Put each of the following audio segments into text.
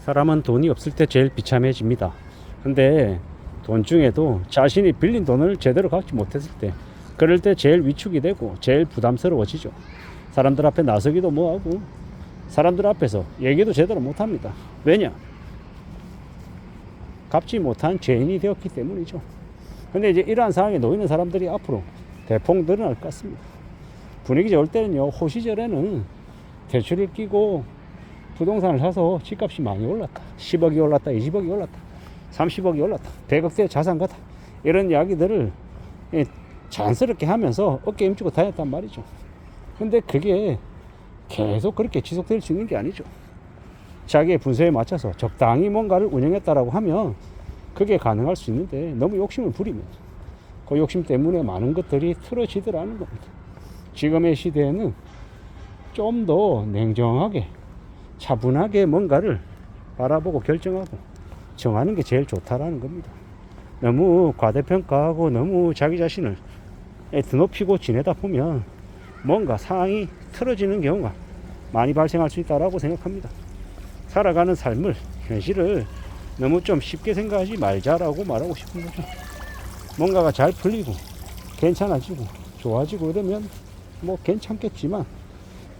사람은 돈이 없을 때 제일 비참해집니다. 근데 돈 중에도 자신이 빌린 돈을 제대로 갚지 못했을 때, 그럴 때 제일 위축이 되고 제일 부담스러워지죠. 사람들 앞에 나서기도 뭐하고 사람들 앞에서 얘기도 제대로 못합니다. 왜냐? 갚지 못한 죄인이 되었기 때문이죠. 근데 이제 이러한 상황에 놓이는 사람들이 앞으로 대폭 늘어날 것 같습니다. 분위기 좋을 때는요, 호시절에는 대출을 끼고 부동산을 사서 집값이 많이 올랐다, 10억이 올랐다, 20억이 올랐다, 30억이 올랐다, 100억대 자산 가다, 이런 이야기들을 자연스럽게 하면서 어깨 힘주고 다녔단 말이죠. 근데 그게 계속 그렇게 지속될 수 있는 게 아니죠. 자기의 분수에 맞춰서 적당히 뭔가를 운영했다라고 하면 그게 가능할 수 있는데, 너무 욕심을 부리면 그 욕심 때문에 많은 것들이 틀어지더라는 겁니다. 지금의 시대에는 좀 더 냉정하게 차분하게 뭔가를 바라보고 결정하고 정하는 게 제일 좋다라는 겁니다. 너무 과대평가하고 너무 자기 자신을 드높이고 지내다 보면 뭔가 상황이 틀어지는 경우가 많이 발생할 수 있다고 생각합니다. 살아가는 삶을, 현실을 너무 좀 쉽게 생각하지 말자라고 말하고 싶은 거죠. 뭔가가 잘 풀리고 괜찮아지고 좋아지고 이러면 뭐 괜찮겠지만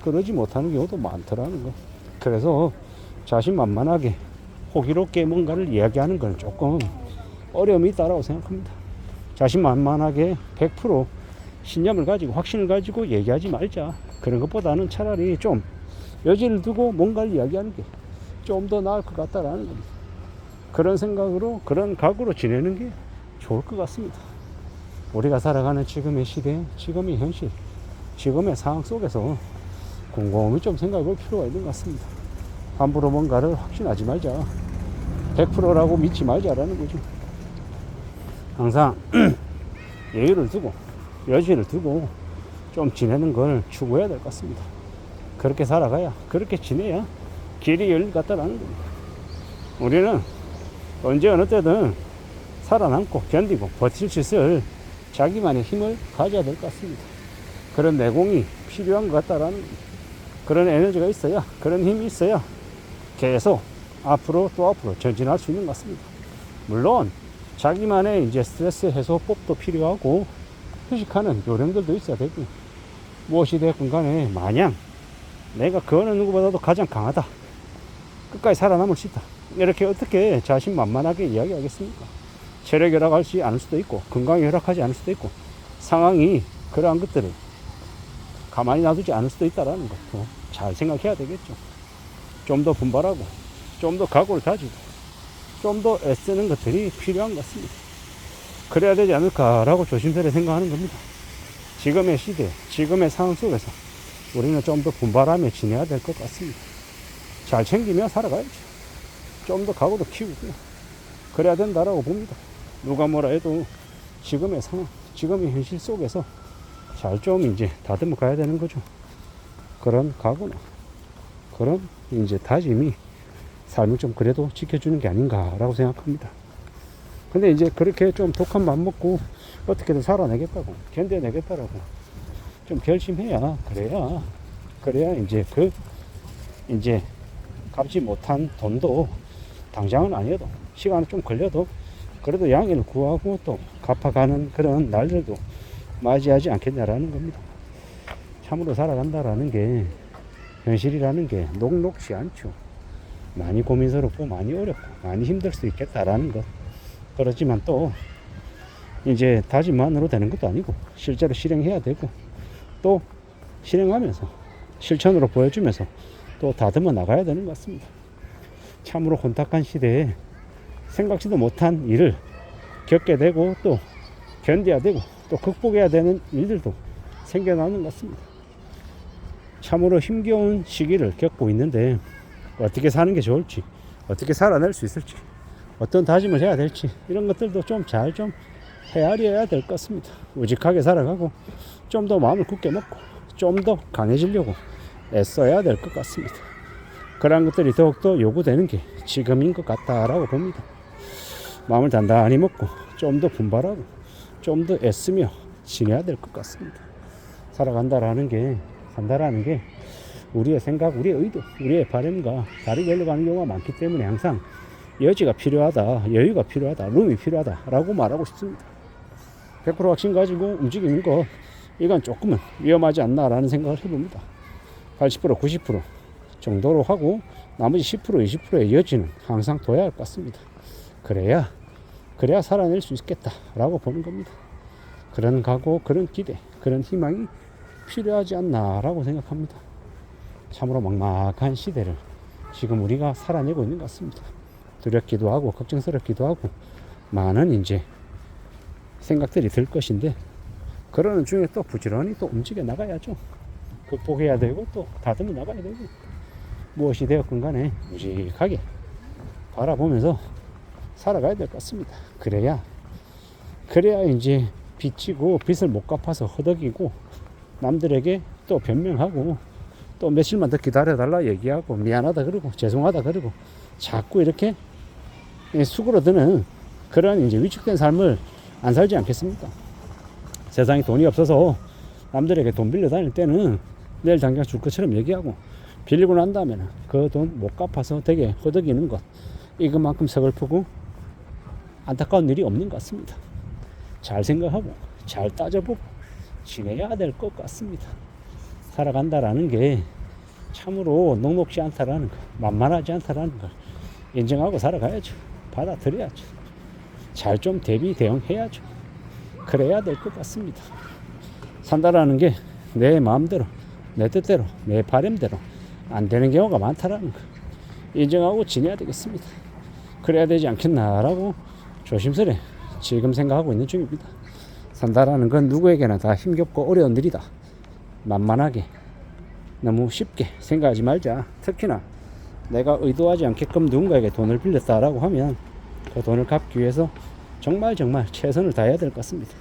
그러지 못하는 경우도 많더라는 거. 그래서 자신만만하게 호기롭게 뭔가를 이야기하는 건 조금 어려움이 있다고 생각합니다. 자신만만하게 100% 신념을 가지고 확신을 가지고 얘기하지 말자. 그런 것보다는 차라리 좀 여지를 두고 뭔가를 이야기하는 게 좀 더 나을 것 같다라는 겁니다. 그런 생각으로, 그런 각오로 지내는 게 좋을 것 같습니다. 우리가 살아가는 지금의 시대, 지금의 현실, 지금의 상황 속에서 곰곰이 좀 생각해 볼 필요가 있는 것 같습니다. 함부로 뭔가를 확신하지 말자, 100%라고 믿지 말자라는 거죠. 항상 여유를 두고 여지를 두고 좀 지내는 걸 추구해야 될 것 같습니다. 그렇게 살아가야, 그렇게 지내야 길이 열릴 것 같다라는 겁니다. 우리는 언제 어느 때든 살아남고 견디고 버틸 수 있을 자기만의 힘을 가져야 될 것 같습니다. 그런 내공이 필요한 것 같다라는, 그런 에너지가 있어야, 그런 힘이 있어야 계속 앞으로 또 앞으로 전진할 수 있는 것 같습니다. 물론 자기만의 이제 스트레스 해소법도 필요하고 휴식하는 요령들도 있어야 되고, 무엇이 되었건 간에 마냥 내가 그 어느 누구보다도 가장 강하다, 끝까지 살아남을 수 있다, 이렇게 어떻게 자신만만하게 이야기하겠습니까? 체력이 허락하지 않을 수도 있고 건강이 허락하지 않을 수도 있고 상황이 그러한 것들을 가만히 놔두지 않을 수도 있다는 것도 잘 생각해야 되겠죠. 좀 더 분발하고 좀 더 각오를 가지고 좀 더 애쓰는 것들이 필요한 것 같습니다. 그래야 되지 않을까라고 조심스레 생각하는 겁니다. 지금의 시대, 지금의 상황 속에서 우리는 좀 더 분발하며 지내야 될 것 같습니다. 잘 챙기며 살아가야죠. 좀 더 각오도 키우고요. 그래야 된다라고 봅니다. 누가 뭐라 해도 지금의 상황, 지금의 현실 속에서 잘 좀 이제 다듬어 가야 되는 거죠. 그런 각오나 그런 이제 다짐이 삶을 좀 그래도 지켜주는 게 아닌가라고 생각합니다. 근데 이제 그렇게 좀 독한 맘 먹고 어떻게든 살아내겠다고, 견뎌내겠다라고 좀 결심해야, 그래야 이제 갚지 못한 돈도 당장은 아니어도 시간은 좀 걸려도 그래도 양해를 구하고 또 갚아가는 그런 날들도 맞이하지 않겠냐라는 겁니다. 참으로 살아간다라는 게, 현실이라는 게 녹록지 않죠. 많이 고민스럽고 많이 어렵고 많이 힘들 수 있겠다라는 것. 그렇지만 또 이제 다짐만으로 되는 것도 아니고 실제로 실행해야 되고, 또 실행하면서 실천으로 보여주면서 또 다듬어 나가야 되는 것 같습니다. 참으로 혼탁한 시대에 생각지도 못한 일을 겪게 되고 또 견뎌야 되고 또 극복해야 되는 일들도 생겨나는 것 같습니다. 참으로 힘겨운 시기를 겪고 있는데 어떻게 사는 게 좋을지, 어떻게 살아낼 수 있을지, 어떤 다짐을 해야 될지, 이런 것들도 좀 잘 좀 헤아려야 될 것 같습니다. 우직하게 살아가고 좀 더 마음을 굳게 먹고 좀 더 강해지려고 애써야 될 것 같습니다. 그러한 것들이 더욱더 요구되는 게 지금인 것 같다라고 봅니다. 마음을 단단히 먹고 좀 더 분발하고 좀 더 애쓰며 지내야 될 것 같습니다. 살아간다라는 게, 산다라는 게 우리의 생각, 우리의 의도, 우리의 바람과 다르게 흘러가는 경우가 많기 때문에 항상 여지가 필요하다, 여유가 필요하다, 룸이 필요하다라고 말하고 싶습니다. 100% 확신 가지고 움직이는 거, 이건 조금은 위험하지 않나라는 생각을 해봅니다. 80%, 90% 정도로 하고 나머지 10%, 20%의 여지는 항상 둬야 할 것 같습니다. 그래야 살아낼 수 있겠다라고 보는 겁니다. 그런 각오, 그런 기대, 그런 희망이 필요하지 않나라고 생각합니다. 참으로 막막한 시대를 지금 우리가 살아내고 있는 것 같습니다. 두렵기도 하고 걱정스럽기도 하고 많은 이제 생각들이 들 것인데, 그러는 중에 또 부지런히 또 움직여 나가야죠. 극복해야 되고 또 다듬어 나가야 되고, 무엇이 되었건 간에 무직하게 바라보면서 살아가야 될 것 같습니다. 그래야 이제 빚지고 빚을 못 갚아서 허덕이고 남들에게 또 변명하고 또 며칠만 더 기다려달라 얘기하고 미안하다 그러고 죄송하다 그러고 자꾸 이렇게 수그러드는 그런 이제 위축된 삶을 안 살지 않겠습니까? 세상에 돈이 없어서 남들에게 돈 빌려 다닐 때는 내일 당장 줄 것처럼 얘기하고, 빌리고 난 다음에는 그 돈 못 갚아서 되게 허덕이는 것, 이것만큼 서글프고 안타까운 일이 없는 것 같습니다. 잘 생각하고 잘 따져보고 지내야 될 것 같습니다. 살아간다라는 게 참으로 녹록지 않다라는 거, 만만하지 않다라는 걸 인정하고 살아가야죠. 받아들여야죠. 잘 좀 대비 대응해야죠. 그래야 될 것 같습니다. 산다라는 게 내 마음대로, 내 뜻대로, 내 바람대로 안 되는 경우가 많다라는 거 인정하고 지내야 되겠습니다. 그래야 되지 않겠나라고 조심스레 지금 생각하고 있는 중입니다. 산다라는 건 누구에게나 다 힘겹고 어려운 일이다. 만만하게 너무 쉽게 생각하지 말자. 특히나 내가 의도하지 않게끔 누군가에게 돈을 빌렸다라고 하면 그 돈을 갚기 위해서 정말 최선을 다해야 될 것 같습니다.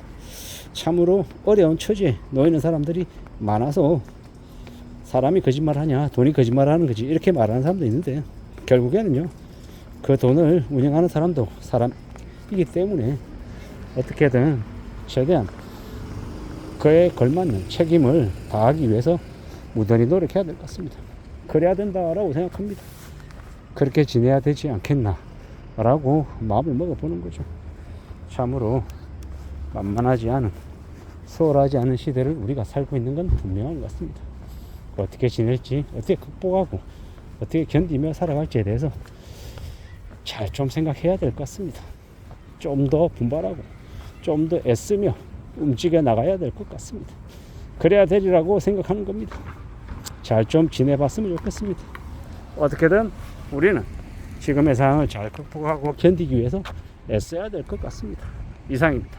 참으로 어려운 처지에 놓이는 사람들이 많아서 사람이 거짓말하냐, 돈이 거짓말하는 거지, 이렇게 말하는 사람도 있는데, 결국에는요 그 돈을 운영하는 사람도 사람이기 때문에 어떻게든 최대한 그에 걸맞는 책임을 다하기 위해서 무던히 노력해야 될 것 같습니다. 그래야 된다라고 생각합니다. 그렇게 지내야 되지 않겠나라고 마음을 먹어보는 거죠. 참으로 만만하지 않은, 소홀하지 않은 시대를 우리가 살고 있는 건 분명한 것 같습니다. 어떻게 지낼지, 어떻게 극복하고 어떻게 견디며 살아갈지에 대해서 잘 좀 생각해야 될 것 같습니다. 좀 더 분발하고 좀 더 애쓰며 움직여 나가야 될 것 같습니다. 그래야 되리라고 생각하는 겁니다. 잘 좀 지내봤으면 좋겠습니다. 어떻게든 우리는 지금의 상황을 잘 극복하고 견디기 위해서 애써야 될 것 같습니다. 이상입니다.